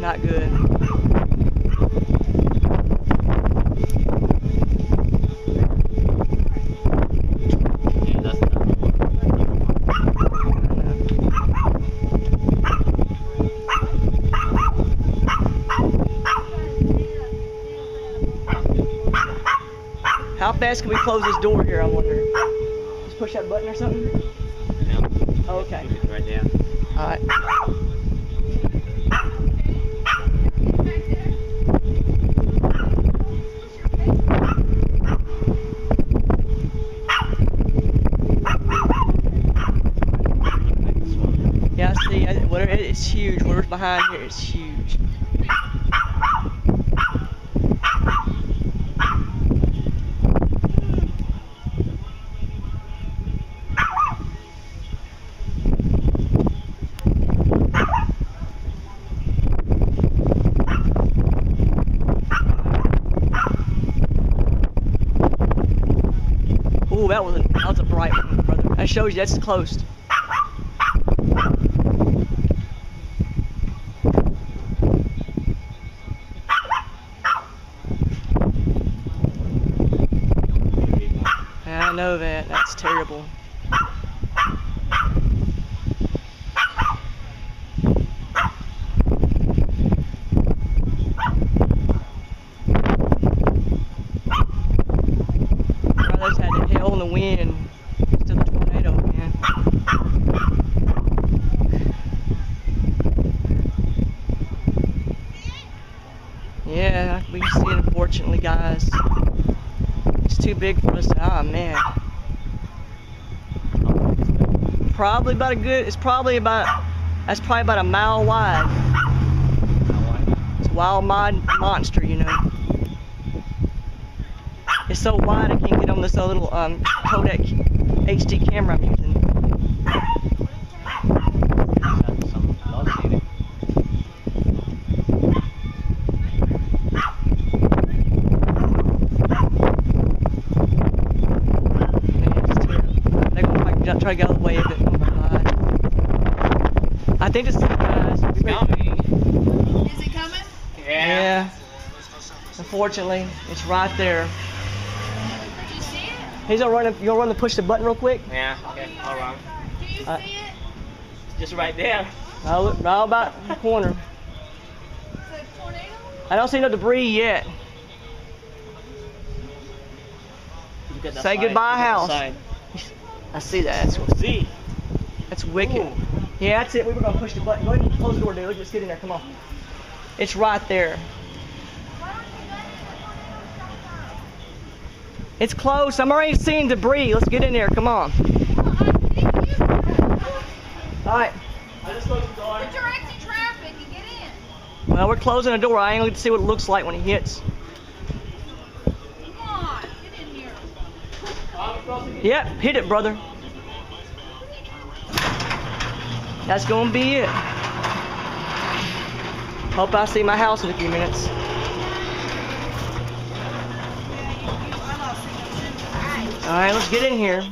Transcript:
Not good. How fast can we close this door here, I wonder? Just push that button or something? No. Oh, okay. Keep it right there. Alright. Yeah, I see. It's huge. Whatever's behind here is huge. Ooh, that was a bright one, brother. That shows you that's close. I know that. That's terrible. Brothers had the hail and the wind and still a tornado, man. Yeah, we see it, unfortunately, guys. It's too big for us. Ah, man. Probably about a good. That's probably about a mile wide. It's a wild monster, you know. It's so wide I can't get on this little Kodak HD camera I'm using. Try to get out of the way of it. Oh my God. I think this is guys. It's coming. Is it coming? Yeah. Unfortunately, it's right there. Did you see it? He's gonna run. You gonna run to push the button real quick? Yeah, okay, all right. Do you see it? Just right there. I'll look right about the corner. Is it a tornado? I don't see no debris yet. Look at that Say side. goodbye, Look at house. the side. I see that. See? That's wicked. Ooh. Yeah, that's it. We were gonna push the button. Go ahead and close the door, dude. Just get in there. Come on. It's right there. It's close. I'm already seeing debris. Let's get in there. Come on. All right. I just closed the door. We're directing traffic and get in. Well, we're closing the door. I ain't going to see what it looks like when he hits. Come on, get in here. Yep, hit it, brother. That's gonna be it. Hope I see my house in a few minutes. Alright, let's get in here.